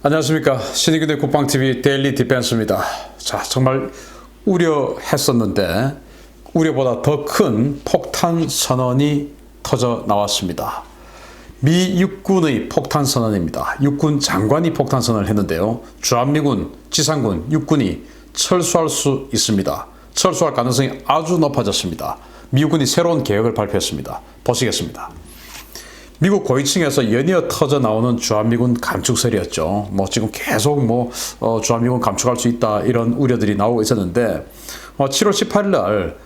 안녕하십니까. 신의균의 국방TV 데일리 디펜스입니다. 자, 정말 우려했었는데 우려보다 더 큰 폭탄 선언이 터져 나왔습니다. 미 육군의 폭탄 선언입니다. 육군 장관이 폭탄 선언을 했는데요. 주한미군, 지상군, 육군이 철수할 수 있습니다. 철수할 가능성이 아주 높아졌습니다. 미군이 새로운 계획을 발표했습니다. 보시겠습니다. 미국 고위층에서 연이어 터져 나오는 주한미군 감축설이었죠. 지금 계속 주한미군 감축할 수 있다 이런 우려들이 나오고 있었는데 7월 18일 날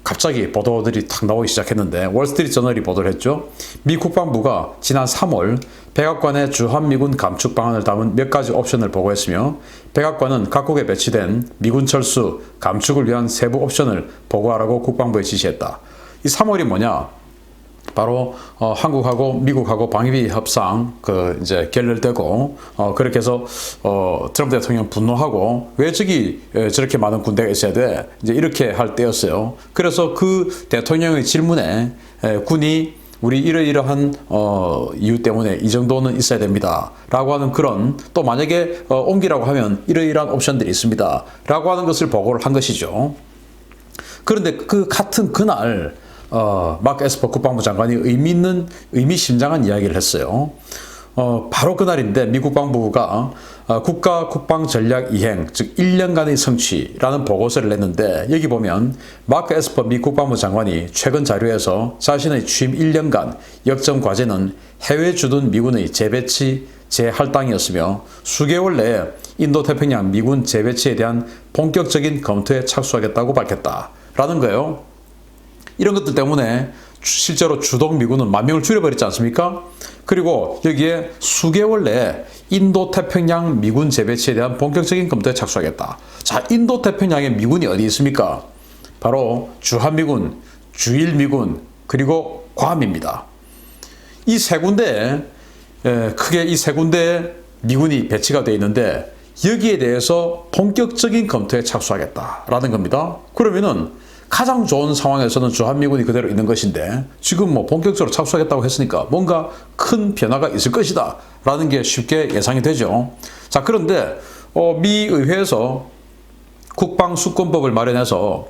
갑자기 보도들이 탁 나오기 시작했는데 월스트리트 저널이 보도를 했죠. 미 국방부가 지난 3월 백악관에 주한미군 감축 방안을 담은 몇 가지 옵션을 보고했으며 백악관은 각국에 배치된 미군 철수, 감축을 위한 세부 옵션을 보고하라고 국방부에 지시했다. 이 3월이 뭐냐? 바로 한국하고 미국하고 방위비 협상 이제 결렬되고 그렇게 해서 트럼프 대통령 분노하고 왜 저렇게 많은 군대가 있어야 돼? 이제 이렇게 할 때였어요. 그래서 그 대통령의 질문에 군이 우리 이러이러한 이유 때문에 이 정도는 있어야 됩니다. 라고 하는 그런 또 만약에 옮기라고 하면 이러이러한 옵션들이 있습니다. 라고 하는 것을 보고를 한 것이죠. 그런데 그 같은 그날 마크 에스퍼 국방부 장관이 의미심장한 이야기를 했어요. 바로 그날인데 미 국방부가 국가 국방 전략 이행, 즉 1년간의 성취라는 보고서를 냈는데 여기 보면 마크 에스퍼 미 국방부 장관이 최근 자료에서 자신의 취임 1년간 역점 과제는 해외 주둔 미군의 재배치, 재할당이었으며 수개월 내에 인도태평양 미군 재배치에 대한 본격적인 검토에 착수하겠다고 밝혔다라는 거예요. 이런 것들 때문에 실제로 주동 미군은 10,000명을 줄여버렸지 않습니까? 그리고 여기에 수개월 내에 인도태평양 미군 재배치에 대한 본격적인 검토에 착수하겠다. 자, 인도태평양에 미군이 어디 있습니까? 바로 주한미군, 주일미군, 그리고 괌입니다. 이 세 군데에 크게 이 세 군데에 미군이 배치가 되어 있는데 여기에 대해서 본격적인 검토에 착수하겠다라는 겁니다. 그러면은 가장 좋은 상황에서는 주한미군이 그대로 있는 것인데 지금 본격적으로 착수하겠다고 했으니까 뭔가 큰 변화가 있을 것이다 라는 게 쉽게 예상이 되죠. 자, 그런데 미 의회에서 국방수권법을 마련해서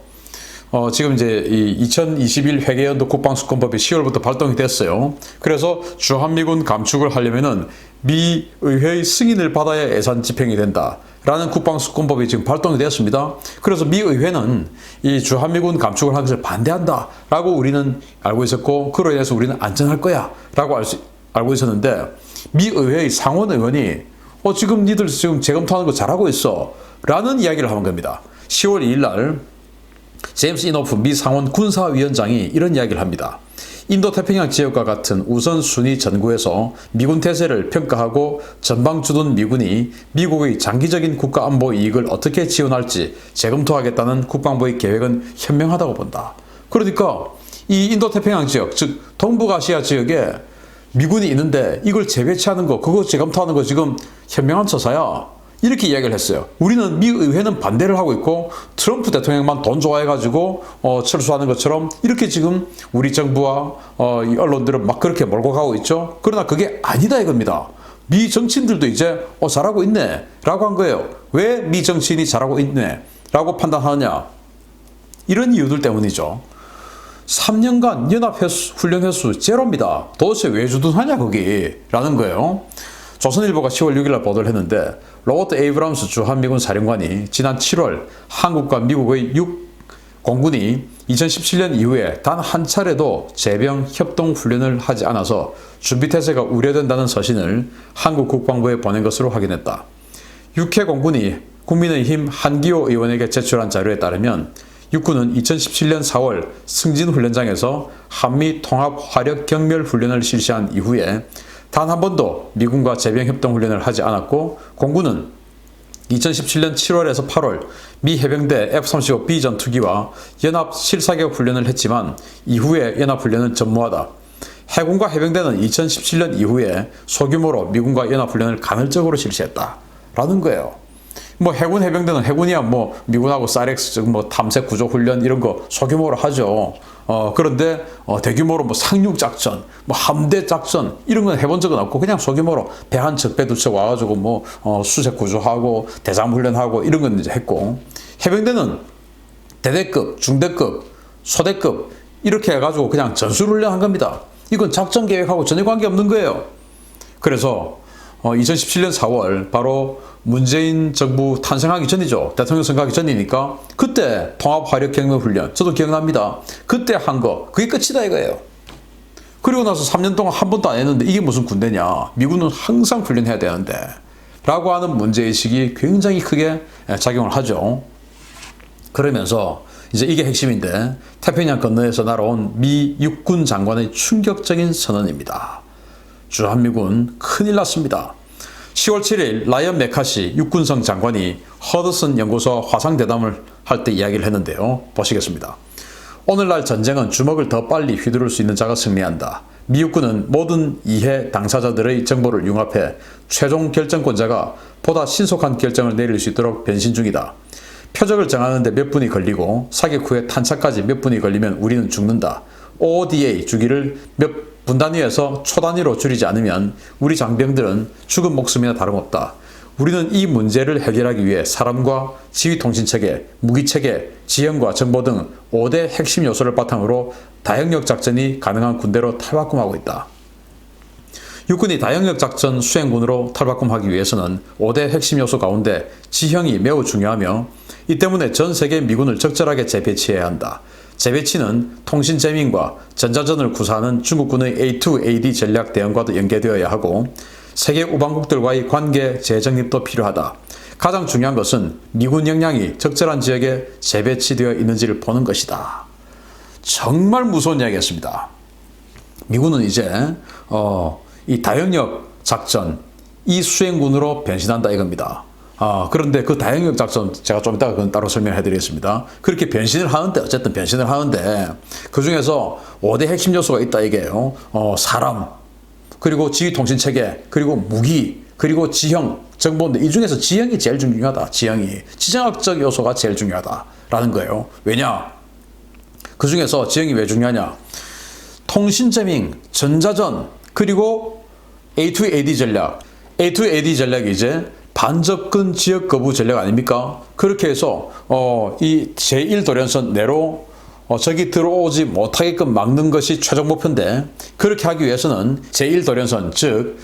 지금 이제 이 2021 회계연도 국방수권법이 10월부터 발동이 됐어요. 그래서 주한미군 감축을 하려면은 미 의회의 승인을 받아야 예산 집행이 된다. 라는 국방수권법이 지금 발동이 되었습니다. 그래서 미 의회는 이 주한미군 감축을 하는 것을 반대한다. 라고 우리는 알고 있었고, 그로 인해서 우리는 안전할 거야. 라고 알고 있었는데, 미 의회의 상원 의원이 지금 니들 지금 재검토하는 거 잘하고 있어. 라는 이야기를 하는 겁니다. 10월 2일 날 제임스 이노프 미 상원 군사위원장이 이런 이야기를 합니다. 인도태평양 지역과 같은 우선순위 전구에서 미군 태세를 평가하고 전방 주둔 미군이 미국의 장기적인 국가안보 이익을 어떻게 지원할지 재검토하겠다는 국방부의 계획은 현명하다고 본다. 그러니까 이 인도태평양 지역, 즉 동북아시아 지역에 미군이 있는데 이걸 재배치하는 거, 그거 재검토하는 거 지금 현명한 처사야. 이렇게 이야기를 했어요. 우리는 미 의회는 반대를 하고 있고 트럼프 대통령만 돈 좋아해가지고 철수하는 것처럼 이렇게 지금 우리 정부와 이 언론들은 막 그렇게 몰고 가고 있죠. 그러나 그게 아니다 이겁니다. 미 정치인들도 이제 잘하고 있네 라고 한 거예요. 왜 미 정치인이 잘하고 있네 라고 판단하느냐. 이런 이유들 때문이죠. 3년간 연합훈련 횟수 제로입니다. 도대체 왜 주둔하냐 거기 라는 거예요. 조선일보가 10월 6일 날 보도를 했는데 로버트 에이브람스 주한미군 사령관이 지난 7월 한국과 미국의 공군이 2017년 이후에 단 한 차례도 재병 협동 훈련을 하지 않아서 준비태세가 우려된다는 서신을 한국 국방부에 보낸 것으로 확인했다. 육해 공군이 국민의힘 한기호 의원에게 제출한 자료에 따르면 육군은 2017년 4월 승진훈련장에서 한미 통합 화력 경멸 훈련을 실시한 이후에 단 한 번도 미군과 재병협동훈련을 하지 않았고 공군은 2017년 7월에서 8월 미 해병대 F-35B 전투기와 연합 실사격 훈련을 했지만 이후에 연합훈련은 전무하다. 해군과 해병대는 2017년 이후에 소규모로 미군과 연합훈련을 간헐적으로 실시했다. 라는 거예요. 해군 해병대는 해군이야 미군하고 사이렉스 즉 탐색 구조 훈련 이런 거 소규모로 하죠. 그런데 대규모로 뭐 상륙 작전, 뭐 함대 작전 이런 건 해본 적은 없고 그냥 소규모로 배 한 척, 배 두 척 와가지고 뭐 수색 구조하고 대장 훈련하고 이런 건 이제 했고, 해병대는 대대급, 중대급, 소대급 이렇게 해가지고 그냥 전술훈련한 겁니다. 이건 작전 계획하고 전혀 관계없는 거예요. 그래서 2017년 4월 바로 문재인 정부 탄생하기 전이죠. 대통령 선거하기 전이니까 그때 통합화력경력훈련 저도 기억납니다. 그때 한 거 그게 끝이다 이거예요. 그리고 나서 3년 동안 한 번도 안 했는데 이게 무슨 군대냐. 미군은 항상 훈련해야 되는데 라고 하는 문제의식이 굉장히 크게 작용을 하죠. 그러면서 이제 이게 핵심인데 태평양 건너에서 날아온 미 육군 장관의 충격적인 선언입니다. 주한미군 큰일 났습니다. 10월 7일 라이언 메카시 육군성 장관이 허드슨 연구소 화상대담을 할 때 이야기를 했는데요. 보시겠습니다. 오늘날 전쟁은 주먹을 더 빨리 휘두를 수 있는 자가 승리한다. 미 육군은 모든 이해 당사자들의 정보를 융합해 최종 결정권자가 보다 신속한 결정을 내릴 수 있도록 변신 중이다. 표적을 정하는데 몇 분이 걸리고 사격 후에 탄착까지 몇 분이 걸리면 우리는 죽는다. ODA 주기를 몇 분 단위에서 초 단위로 줄이지 않으면 우리 장병들은 죽은 목숨이나 다름없다. 우리는 이 문제를 해결하기 위해 사람과 지휘통신체계, 무기체계, 지형과 정보 등 5대 핵심 요소를 바탕으로 다영역 작전이 가능한 군대로 탈바꿈하고 있다. 육군이 다영역 작전 수행군으로 탈바꿈하기 위해서는 5대 핵심 요소 가운데 지형이 매우 중요하며 이 때문에 전 세계 미군을 적절하게 재배치해야 한다. 재배치는 통신 재민과 전자전을 구사하는 중국군의 A2AD 전략 대응과도 연계되어야 하고 세계 우방국들과의 관계 재정립도 필요하다. 가장 중요한 것은 미군 역량이 적절한 지역에 재배치되어 있는지를 보는 것이다. 정말 무서운 이야기였습니다. 미군은 이제 이 다영역 작전 이 수행군으로 변신한다 이겁니다. 그런데 그 다영역 작전 제가 좀 이따가 그건 따로 설명해 드리겠습니다. 그렇게 변신을 하는데 어쨌든 변신을 하는데 그 중에서 5대 핵심 요소가 있다 이게요. 사람, 그리고 지휘통신체계, 그리고 무기, 그리고 지형, 정보인데 이 중에서 지형이 제일 중요하다. 지형이. 지정학적 요소가 제일 중요하다라는 거예요. 왜냐? 그 중에서 지형이 왜 중요하냐? 통신재밍, 전자전, 그리고 A2AD 전략. A2AD 전략이 이제 반접근 지역 거부 전략 아닙니까? 그렇게 해서 이 제1도련선 내로 적이 들어오지 못하게끔 막는 것이 최종 목표인데 그렇게 하기 위해서는 제1도련선 즉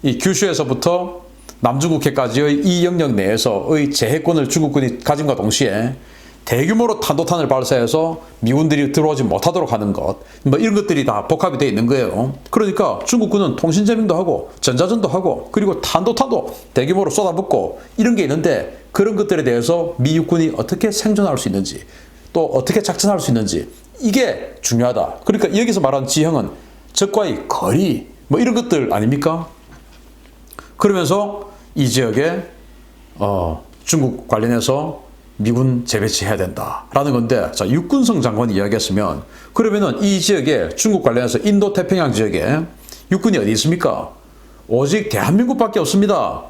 이 규슈에서부터 남중국해까지의 이 영역 내에서의 제해권을 중국군이 가짐과 동시에 대규모로 탄도탄을 발사해서 미군들이 들어오지 못하도록 하는 것, 뭐 이런 것들이 다 복합이 되어 있는 거예요. 그러니까 중국군은 통신재밍도 하고 전자전도 하고 그리고 탄도탄도 대규모로 쏟아붓고 이런 게 있는데 그런 것들에 대해서 미 육군이 어떻게 생존할 수 있는지 또 어떻게 작전할 수 있는지 이게 중요하다. 그러니까 여기서 말하는 지형은 적과의 거리 뭐 이런 것들 아닙니까? 그러면서 이 지역에 중국 관련해서 미군 재배치해야 된다라는 건데 자 육군성 장관이 이야기했으면 그러면은 이 지역에 중국 관련해서 인도태평양 지역에 육군이 어디 있습니까? 오직 대한민국밖에 없습니다.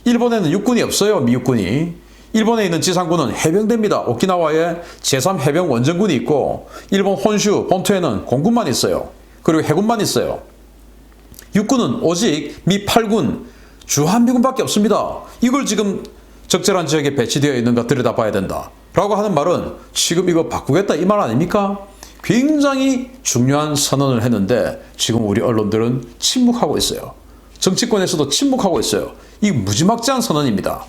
일본에는 육군이 없어요. 미 육군이. 일본에 있는 지상군은 해병대입니다. 오키나와에 제3해병 원정군이 있고 일본 혼슈 본토에는 공군만 있어요. 그리고 해군만 있어요. 육군은 오직 미 8군 주한미군밖에 없습니다. 이걸 지금 적절한 지역에 배치되어 있는가 들여다봐야 된다 라고 하는 말은 지금 이거 바꾸겠다 이 말 아닙니까? 굉장히 중요한 선언을 했는데 지금 우리 언론들은 침묵하고 있어요. 정치권에서도 침묵하고 있어요. 이 무지막지한 선언입니다.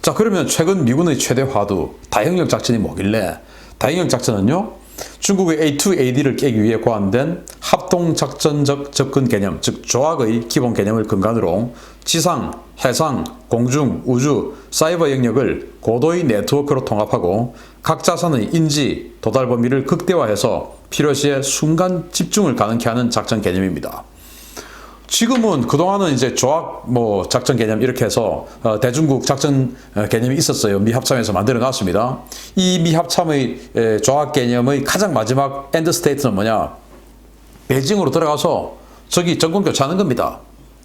자 그러면 최근 미군의 최대 화두 다영역 작전이 뭐길래 다영역 작전은요 중국의 A2AD를 깨기 위해 고안된 합동작전적 접근 개념 즉 조학의 기본 개념을 근간으로 지상, 해상, 공중, 우주, 사이버 영역을 고도의 네트워크로 통합하고 각 자산의 인지, 도달 범위를 극대화해서 필요시에 순간 집중을 가능케 하는 작전 개념입니다. 지금은 그동안은 이제 조학 작전 개념 이렇게 해서 대중국 작전 개념이 있었어요. 미 합참에서 만들어 놨습니다. 이 미 합참의 조학 개념의 가장 마지막 엔드 스테이트는 뭐냐? 베이징으로 들어가서 저기 정권 교체하는 겁니다.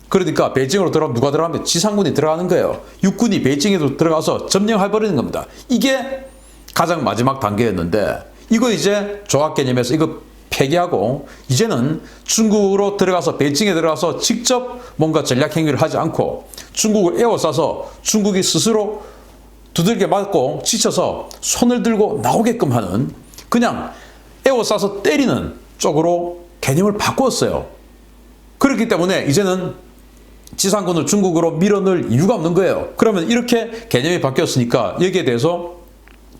그러니까 베이징으로 들어가면 누가 들어가면 지상군이 들어가는 거예요. 육군이 베이징에 들어가서 점령해버리는 겁니다. 이게 가장 마지막 단계였는데 이거 이제 조합 개념에서 이거 폐기하고 이제는 중국으로 들어가서 베이징에 들어가서 직접 뭔가 전략 행위를 하지 않고 중국을 에워싸서 중국이 스스로 두들겨 맞고 지쳐서 손을 들고 나오게끔 하는 그냥 에워싸서 때리는 쪽으로 개념을 바꾸었어요. 그렇기 때문에 이제는 지상군을 중국으로 밀어넣을 이유가 없는 거예요. 그러면 이렇게 개념이 바뀌었으니까 여기에 대해서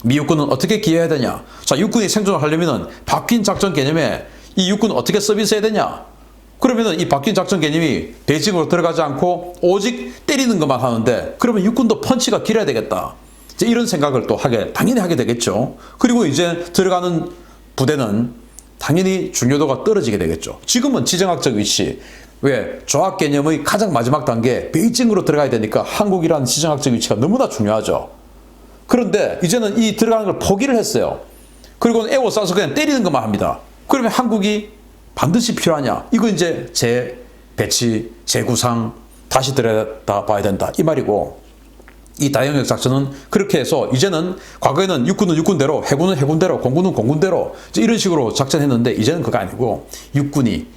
미 육군은 어떻게 기여해야 되냐? 자, 육군이 생존을 하려면은 바뀐 작전 개념에 이 육군은 어떻게 서비스해야 되냐? 그러면은 이 바뀐 작전 개념이 베이징으로 들어가지 않고 오직 때리는 것만 하는데 그러면 육군도 펀치가 길어야 되겠다. 이제 이런 생각을 또 당연히 하게 되겠죠. 그리고 이제 들어가는 부대는 당연히 중요도가 떨어지게 되겠죠. 지금은 지정학적 위치, 왜 조합 개념의 가장 마지막 단계 베이징으로 들어가야 되니까 한국이라는 지정학적 위치가 너무나 중요하죠. 그런데 이제는 이 들어가는 걸 포기를 했어요. 그리고 에워싸서 그냥 때리는 것만 합니다. 그러면 한국이 반드시 필요하냐? 이거 이제 재배치, 재구상 다시 들여다봐야 된다 이 말이고, 이 다영역 작전은 그렇게 해서 이제는 과거에는 육군은 육군대로, 해군은 해군대로, 공군은 공군대로 이런 식으로 작전했는데 이제는 그거 아니고 육군이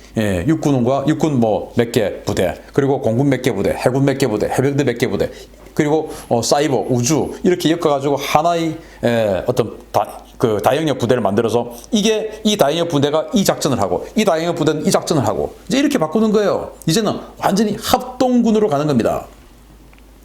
육군과 육군 뭐 몇 개 부대, 그리고 공군 몇 개 부대, 해군 몇 개 부대, 해병대 몇 개 부대, 그리고 사이버, 우주 이렇게 엮어가지고 하나의 어떤 다영역 부대를 만들어서 이게 이 다영역 부대가 이 작전을 하고 이 다영역 부대는 이 작전을 하고 이제 이렇게 바꾸는 거예요. 이제는 완전히 합동군으로 가는 겁니다.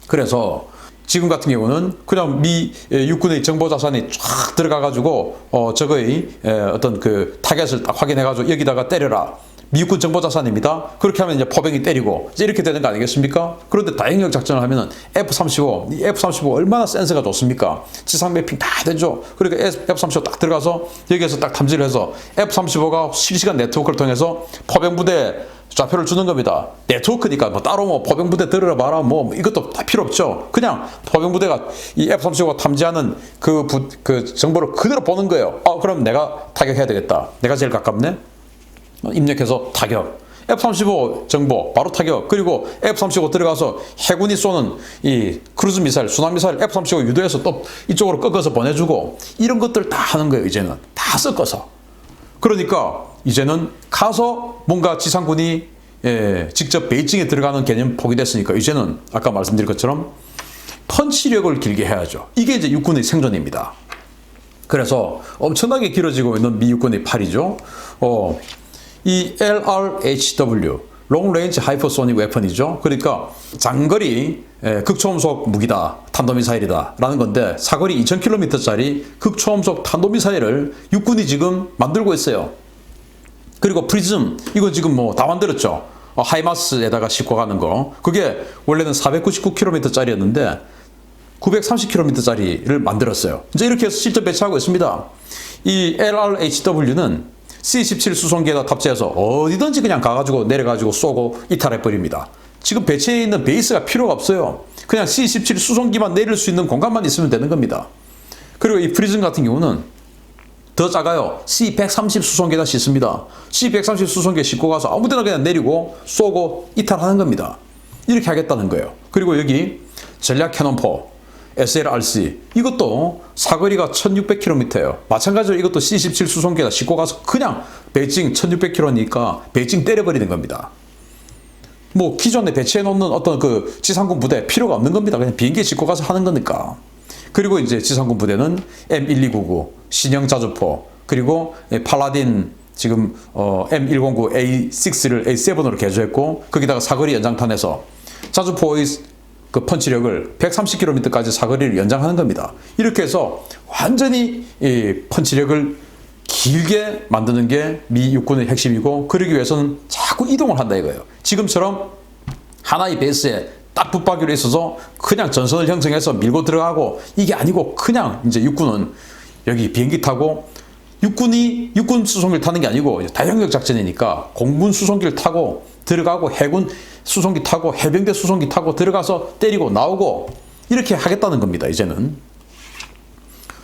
그래서 지금 같은 경우는 그냥 미 육군의 정보 자산이 쫙 들어가가지고 저거의 어떤 그 타겟을 딱 확인해가지고 여기다가 때려라. 미 육군 정보 자산입니다. 그렇게 하면 이제 포병이 때리고 이제 이렇게 되는 거 아니겠습니까? 그런데 다영역 작전을 하면은 F-35, 이 F-35 얼마나 센서가 좋습니까? 지상 매핑 다 되죠. 그러니까 F-35 딱 들어가서 여기에서 딱 탐지를 해서 F-35가 실시간 네트워크를 통해서 포병 부대 좌표를 주는 겁니다. 네트워크니까 뭐 따로 뭐 포병부대 들으라 봐라 뭐 이것도 다 필요 없죠. 그냥 포병부대가 이 F-35가 탐지하는 그 정보를 그대로 보는 거예요. 그럼 내가 타격해야 되겠다. 내가 제일 가깝네. 입력해서 타격. F-35 정보 바로 타격. 그리고 F-35 들어가서 해군이 쏘는 이 크루즈 미사일, 순항 미사일 F-35 유도해서 또 이쪽으로 꺾어서 보내주고 이런 것들 다 하는 거예요. 이제는 다 섞어서. 그러니까 이제는 가서 뭔가 지상군이 직접 베이징에 들어가는 개념 포기됐으니까 이제는 아까 말씀드린 것처럼 펀치력을 길게 해야죠. 이게 이제 육군의 생존입니다. 그래서 엄청나게 길어지고 있는 미 육군의 팔이죠. 이 LRHW, Long Range Hypersonic Weapon이죠. 그러니까 장거리 극초음속 무기다, 탄도미사일이다 라는 건데 사거리 2000km짜리 극초음속 탄도미사일을 육군이 지금 만들고 있어요. 그리고 프리즘, 이거 지금 뭐 다 만들었죠. 하이마스에다가 싣고 가는 거. 그게 원래는 499km짜리였는데 930km짜리를 만들었어요. 이제 이렇게 해서 실전 배치하고 있습니다. 이 LRHW는 C-17 수송기에다 탑재해서 어디든지 그냥 가가지고 내려가지고 쏘고 이탈해버립니다. 지금 배치해 있는 베이스가 필요가 없어요. 그냥 C-17 수송기만 내릴 수 있는 공간만 있으면 되는 겁니다. 그리고 이 프리즘 같은 경우는 더 작아요. C-130 수송기에다 싣습니다. C-130 수송기에 싣고 가서 아무데나 그냥 내리고 쏘고 이탈하는 겁니다. 이렇게 하겠다는 거예요. 그리고 여기 전략 캐논포 SLRC 이것도 사거리가 1600km예요. 마찬가지로 이것도 C-17 수송기에다 싣고 가서 그냥 베이징 1600km니까 베이징 때려버리는 겁니다. 뭐 기존에 배치해 놓는 어떤 그 지상군 부대 필요가 없는 겁니다. 그냥 비행기에 싣고 가서 하는 거니까. 그리고 이제 지상군 부대는 M1299 신형 자주포, 그리고 팔라딘 지금 M109A6를 A7으로 개조했고 거기다가 사거리 연장탄에서 자주포의 그 펀치력을 130km까지 사거리를 연장하는 겁니다. 이렇게 해서 완전히 이 펀치력을 길게 만드는 게 미 육군의 핵심이고, 그러기 위해서는 자꾸 이동을 한다 이거예요. 지금처럼 하나의 베이스에 딱 붙박이로 있어서 그냥 전선을 형성해서 밀고 들어가고 이게 아니고, 그냥 이제 육군은 여기 비행기 타고, 육군 수송기를 타는 게 아니고 다영역 작전이니까 공군 수송기를 타고 들어가고 해군 수송기 타고 해병대 수송기 타고 들어가서 때리고 나오고 이렇게 하겠다는 겁니다. 이제는.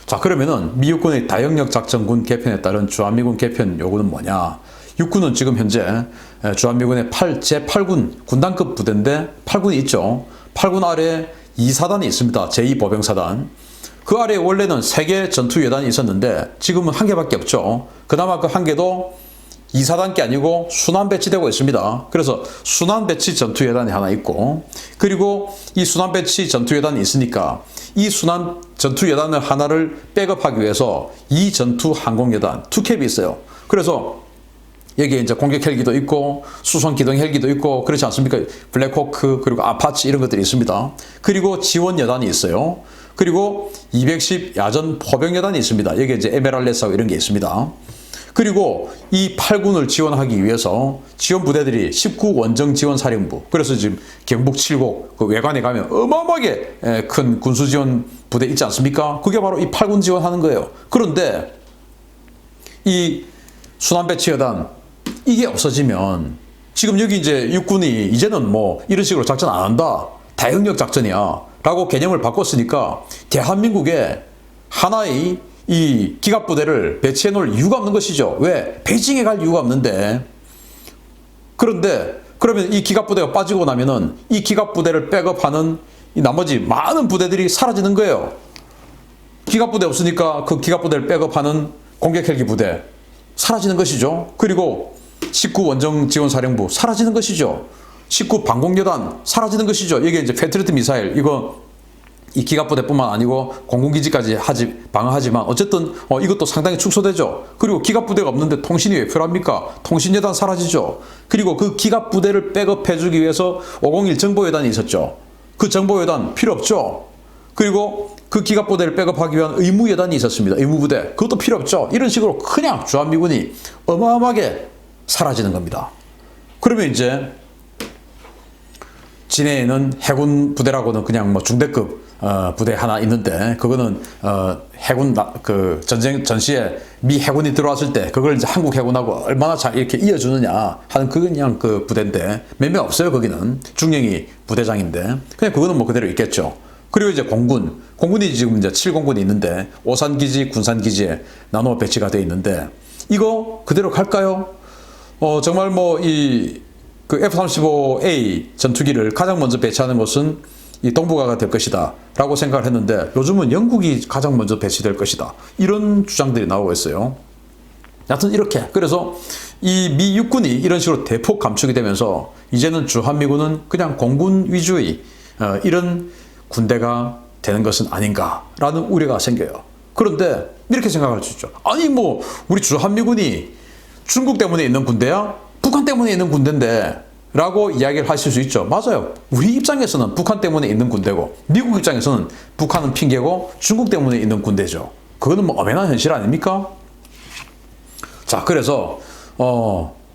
자, 그러면은 미 육군의 다영역 작전군 개편에 따른 주한미군 개편 요구는 뭐냐? 육군은 지금 현재 주한미군의 제8군 군단급 부대인데 8군이 있죠. 8군 아래 2사단이 있습니다. 제2보병사단. 그 아래에 원래는 3개 전투예단이 있었는데 지금은 1개밖에 없죠. 그나마 그 1개도 2사단계 아니고 순환 배치되고 있습니다. 그래서 순환 배치 전투예단이 하나 있고, 그리고 이 순환 배치 전투예단이 있으니까 이 순환 전투예단을 하나를 백업하기 위해서 이 전투 항공예단 2캡이 있어요. 그래서 여기에 이제 공격 헬기도 있고 수송 기동 헬기도 있고 그렇지 않습니까? 블랙호크 그리고 아파치 이런 것들이 있습니다. 그리고 지원 여단이 있어요. 그리고 210 야전 포병 여단이 있습니다. 여기에 이제 에메랄레스하고 이런 게 있습니다. 그리고 이 8군을 지원하기 위해서 지원 부대들이 19 원정 지원 사령부, 그래서 지금 경북 7곡 그 외관에 가면 어마어마하게 큰 군수 지원 부대 있지 않습니까? 그게 바로 이 8군 지원하는 거예요. 그런데 이 순환 배치 여단 이게 없어지면 지금 여기 이제 육군이 이제는 뭐 이런 식으로 작전 안 한다, 다영역 작전이야 라고 개념을 바꿨으니까 대한민국에 하나의 이 기갑부대를 배치해 놓을 이유가 없는 것이죠. 왜? 베이징에 갈 이유가 없는데. 그런데 그러면 이 기갑부대가 빠지고 나면은 이 기갑부대를 백업하는 이 나머지 많은 부대들이 사라지는 거예요. 기갑부대 없으니까 그 기갑부대를 백업하는 공격 헬기 부대 사라지는 것이죠. 그리고 19 원정 지원 사령부 사라지는 것이죠. 19 방공여단 사라지는 것이죠. 이게 이제 패트리어트 미사일 이거 이 기갑부대뿐만 아니고 공군기지까지 방어하지만 어쨌든 이것도 상당히 축소되죠. 그리고 기갑부대가 없는데 통신이 왜 필요합니까? 통신여단 사라지죠. 그리고 그 기갑부대를 백업해주기 위해서 501 정보여단이 있었죠. 그 정보여단 필요 없죠. 그리고 그 기갑부대를 백업하기 위한 의무여단이 있었습니다. 의무부대 그것도 필요 없죠. 이런 식으로 그냥 주한미군이 어마어마하게 사라지는 겁니다. 그러면 이제 진해에는 해군 부대라고는 그냥 뭐 중대급 부대 하나 있는데 그거는 해군 그 전쟁 전시에 미 해군이 들어왔을 때 그걸 이제 한국 해군하고 얼마나 잘 이렇게 이어주느냐 하는 그냥 그 부대인데 몇 명 없어요. 거기는 중령이 부대장인데 그냥 그거는 뭐 그대로 있겠죠. 그리고 이제 공군이 지금 이제 7공군이 있는데 오산기지, 군산기지에 나눠 배치가 되어 있는데 이거 그대로 갈까요? 정말 뭐 그 F-35A 전투기를 가장 먼저 배치하는 것은 이 동북아가 될 것이다 라고 생각을 했는데 요즘은 영국이 가장 먼저 배치될 것이다 이런 주장들이 나오고 있어요. 여하튼 이렇게 그래서 이 미 육군이 이런 식으로 대폭 감축이 되면서 이제는 주한미군은 그냥 공군 위주의 이런 군대가 되는 것은 아닌가라는 우려가 생겨요. 그런데 이렇게 생각할 수 있죠. 아니 뭐 우리 주한미군이 중국 때문에 있는 군대야? 북한 때문에 있는 군대인데 라고 이야기를 하실 수 있죠. 맞아요. 우리 입장에서는 북한 때문에 있는 군대고 미국 입장에서는 북한은 핑계고 중국 때문에 있는 군대죠. 그거는 뭐 엄연한 현실 아닙니까? 자, 그래서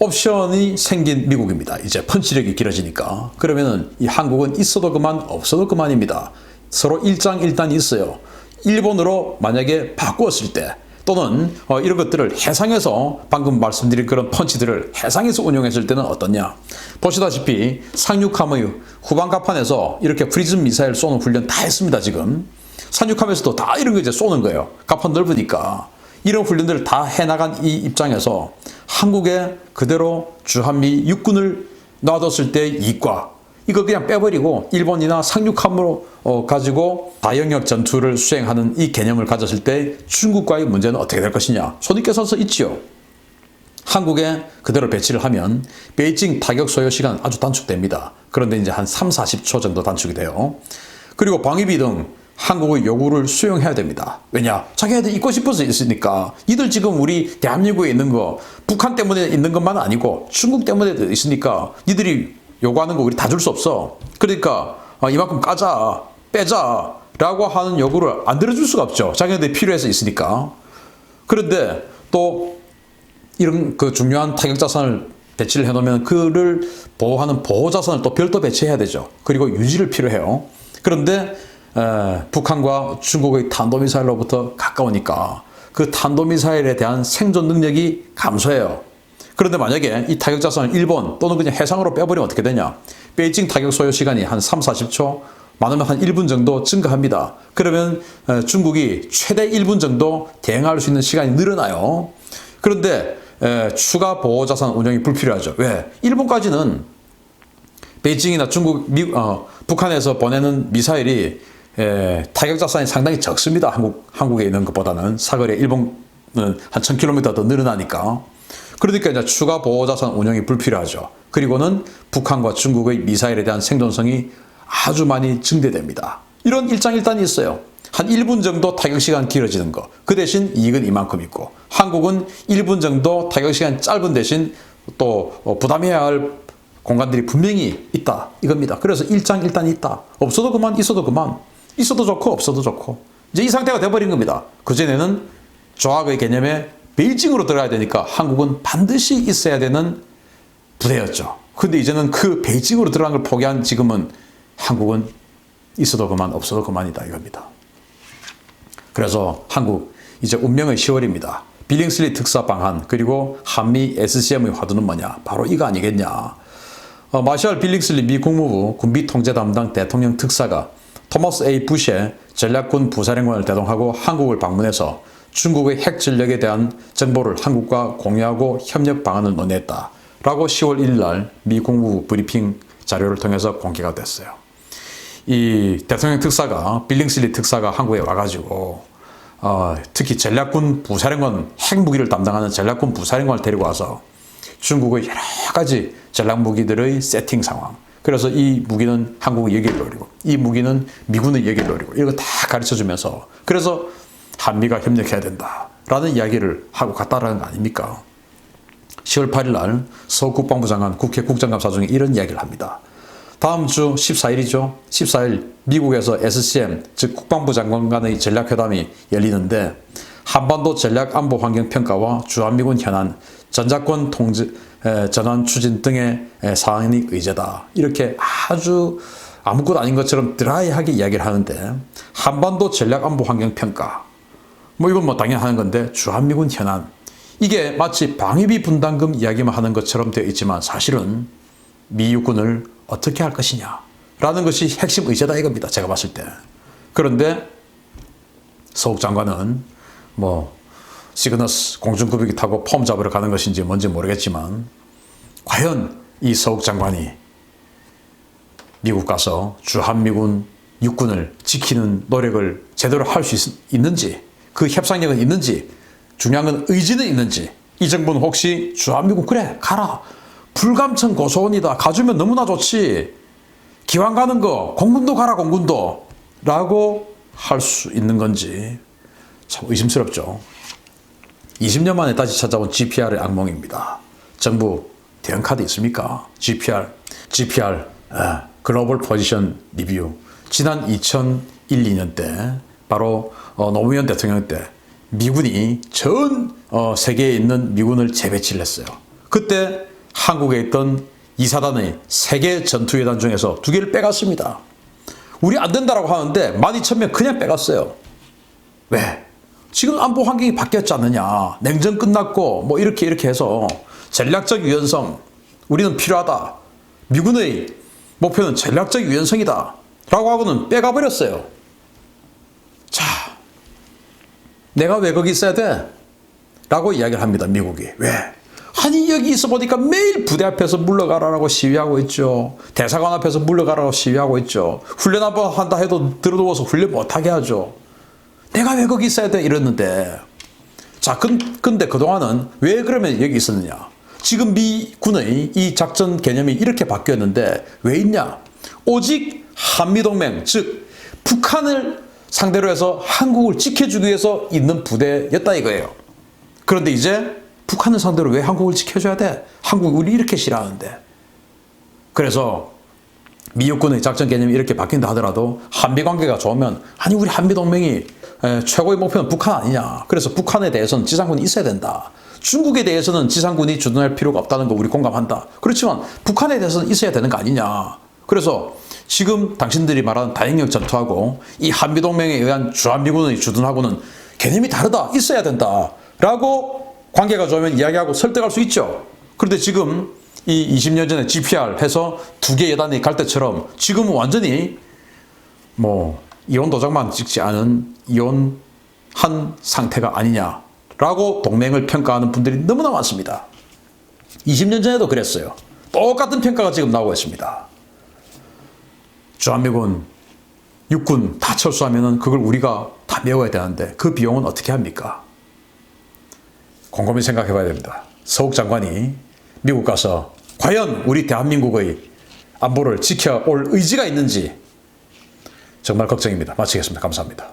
옵션이 생긴 미국입니다. 이제 펀치력이 길어지니까. 그러면은 이 한국은 있어도 그만 없어도 그만입니다. 서로 일장일단이 있어요. 일본으로 만약에 바꾸었을 때 또는 이런 것들을 해상에서 방금 말씀드린 그런 펀치들을 해상에서 운용했을 때는 어떠냐. 보시다시피 상륙함의 후방 갑판에서 이렇게 프리즘 미사일 쏘는 훈련 다 했습니다. 지금 상륙함에서도 다 이런 거 이제 쏘는 거예요. 갑판 넓으니까. 이런 훈련들을 다 해나간 이 입장에서 한국에 그대로 주한미 육군을 놔뒀을 때 이익과 이거 그냥 빼버리고 일본이나 상륙함으로 가지고 다영역 전투를 수행하는 이 개념을 가졌을 때 중국과의 문제는 어떻게 될 것이냐. 손이 껴서서 있지요. 한국에 그대로 배치를 하면 베이징 타격 소요 시간 아주 단축됩니다. 그런데 이제 한 3, 40초 정도 단축이 돼요. 그리고 방위비 등 한국의 요구를 수용해야 됩니다. 왜냐? 자기네들 있고 싶어서 있으니까. 이들 지금 우리 대한민국에 있는 거 북한 때문에 있는 것만 아니고 중국 때문에도 있으니까 니들이 요구하는 거 우리 다 줄 수 없어. 그러니까 이만큼 까자, 빼자 라고 하는 요구를 안 들어줄 수가 없죠. 자기네들이 필요해서 있으니까. 그런데 또 이런 그 중요한 타격 자산을 배치를 해놓으면 그를 보호하는 보호 자산을 또 별도 배치해야 되죠. 그리고 유지를 필요해요. 그런데 북한과 중국의 탄도미사일로부터 가까우니까 그 탄도미사일에 대한 생존 능력이 감소해요. 그런데 만약에 이 타격 자산을 일본 또는 그냥 해상으로 빼버리면 어떻게 되냐. 베이징 타격 소요 시간이 한 3, 40초 많으면 한 1분 정도 증가합니다. 그러면 중국이 최대 1분 정도 대응할 수 있는 시간이 늘어나요. 그런데 추가 보호 자산 운영이 불필요하죠. 왜? 일본까지는 베이징이나 북한에서 보내는 미사일이 타격 자산이 상당히 적습니다. 한국에 있는 것보다는 사거리 일본은 한 1000km 더 늘어나니까. 그러니까 이제 추가 보호 자산 운영이 불필요하죠. 그리고는 북한과 중국의 미사일에 대한 생존성이 아주 많이 증대됩니다. 이런 일장일단이 있어요. 한 1분 정도 타격 시간 길어지는 거. 그 대신 이익은 이만큼 있고, 한국은 1분 정도 타격 시간 짧은 대신 또 부담해야 할 공간들이 분명히 있다 이겁니다. 그래서 일장일단이 있다. 없어도 그만, 있어도 그만. 있어도 좋고 없어도 좋고. 이제 이 상태가 돼버린 겁니다. 그전에는 조학의 개념에 베이징으로 들어가야 되니까 한국은 반드시 있어야 되는 부대였죠. 근데 이제는 그 베이징으로 들어간 걸 포기한 지금은 한국은 있어도 그만 없어도 그만이다 이겁니다. 그래서 한국 이제 운명의 10월입니다. 빌링슬리 특사 방한 그리고 한미 SCM의 화두는 뭐냐? 바로 이거 아니겠냐? 마샬 빌링슬리 미 국무부 군비 통제 담당 대통령 특사가 토마스 A. 부시의 전략군 부사령관을 대동하고 한국을 방문해서 중국의 핵 전력에 대한 정보를 한국과 공유하고 협력 방안을 논의했다. 라고 10월 1일 날 미 국무부 브리핑 자료를 통해서 공개가 됐어요. 이 대통령 특사가 빌링슬리 특사가 한국에 와가지고 특히 전략군 부사령관 핵무기를 담당하는 전략군 부사령관을 데리고 와서 중국의 여러 가지 전략 무기들의 세팅 상황, 그래서 이 무기는 한국의 여기를 노리고 이 무기는 미군의 여기를 노리고 이거 다 가르쳐주면서 그래서 한미가 협력해야 된다라는 이야기를 하고 갔다라는 거 아닙니까? 10월 8일 날 서 국방부 장관 국회 국정감사 중에 이런 이야기를 합니다. 다음 주 14일이죠. 14일 미국에서 SCM 즉 국방부 장관 간의 전략회담이 열리는데 한반도 전략 안보 환경 평가와 주한미군 현안, 전자권 통제 전환 추진 등의 사안이 의제다. 이렇게 아주 아무것도 아닌 것처럼 드라이하게 이야기를 하는데 한반도 전략 안보 환경 평가 이건 당연히 하는 건데 주한미군 현안 이게 마치 방위비 분담금 이야기만 하는 것처럼 되어 있지만 사실은 미 육군을 어떻게 할 것이냐 라는 것이 핵심 의제다 이겁니다. 제가 봤을 때. 그런데 서욱 장관은 시그너스 공중급유기 타고 폼 잡으러 가는 것인지 뭔지 모르겠지만 과연 이 서욱 장관이 미국 가서 주한미군 육군을 지키는 노력을 제대로 할 수 있는지 그 협상력은 있는지 중요한 건 의지는 있는지 이 정부는 혹시 주한미군 그래 가라 불감청 고소원이다 가주면 너무나 좋지 기왕 가는 거 공군도 가라 공군도 라고 할 수 있는 건지 참 의심스럽죠. 20년 만에 다시 찾아온 GPR의 악몽입니다. 정부 대응카드 있습니까? GPR 글로벌 포지션 리뷰 지난 2001, 2년 때 바로 노무현 대통령 때 미군이 전 세계에 있는 미군을 재배치를 했어요. 그때 한국에 있던 2사단의 3개 전투예단 중에서 2개를 빼갔습니다. 우리 안 된다라고 하는데 12,000명 그냥 빼갔어요. 왜? 지금 안보 환경이 바뀌었지 않느냐. 냉전 끝났고 이렇게 해서 전략적 유연성 우리는 필요하다. 미군의 목표는 전략적 유연성이다. 라고 하고는 빼가버렸어요. 자, 내가 왜 거기 있어야 돼? 라고 이야기를 합니다. 미국이. 왜? 아니 여기 있어 보니까 매일 부대 앞에서 물러가라고 시위하고 있죠. 대사관 앞에서 물러가라고 시위하고 있죠. 훈련 한번 한다 해도 들어누워서 훈련 못하게 하죠. 내가 왜 거기 있어야 돼? 이랬는데 자, 근데 그동안은 왜 그러면 여기 있었느냐? 지금 미군의 이 작전 개념이 이렇게 바뀌었는데 왜 있냐? 오직 한미동맹, 즉 북한을 상대로 해서 한국을 지켜주기 위해서 있는 부대였다 이거예요. 그런데 이제 북한을 상대로 왜 한국을 지켜줘야 돼? 한국이 우리 이렇게 싫어하는데. 그래서 미 육군의 작전 개념이 이렇게 바뀐다 하더라도 한미 관계가 좋으면 아니 우리 한미동맹이 최고의 목표는 북한 아니냐. 그래서 북한에 대해서는 지상군이 있어야 된다. 중국에 대해서는 지상군이 주둔할 필요가 없다는 거 우리 공감한다. 그렇지만 북한에 대해서는 있어야 되는 거 아니냐. 그래서 지금 당신들이 말하는 다행력 전투하고 이 한미동맹에 의한 주한미군의 주둔하고는 개념이 다르다. 있어야 된다. 라고 관계가 좋으면 이야기하고 설득할 수 있죠. 그런데 지금 이 20년 전에 GPR 해서 2개 예단이 갈 때처럼 지금은 완전히 이온 도장만 찍지 않은 이온한 상태가 아니냐라고 동맹을 평가하는 분들이 너무나 많습니다. 20년 전에도 그랬어요. 똑같은 평가가 지금 나오고 있습니다. 주한미군 육군 다 철수하면은 그걸 우리가 다 메워야 되는데 그 비용은 어떻게 합니까? 곰곰이 생각해 봐야 됩니다. 서욱 장관이 미국 가서 과연 우리 대한민국의 안보를 지켜올 의지가 있는지 정말 걱정입니다. 마치겠습니다. 감사합니다.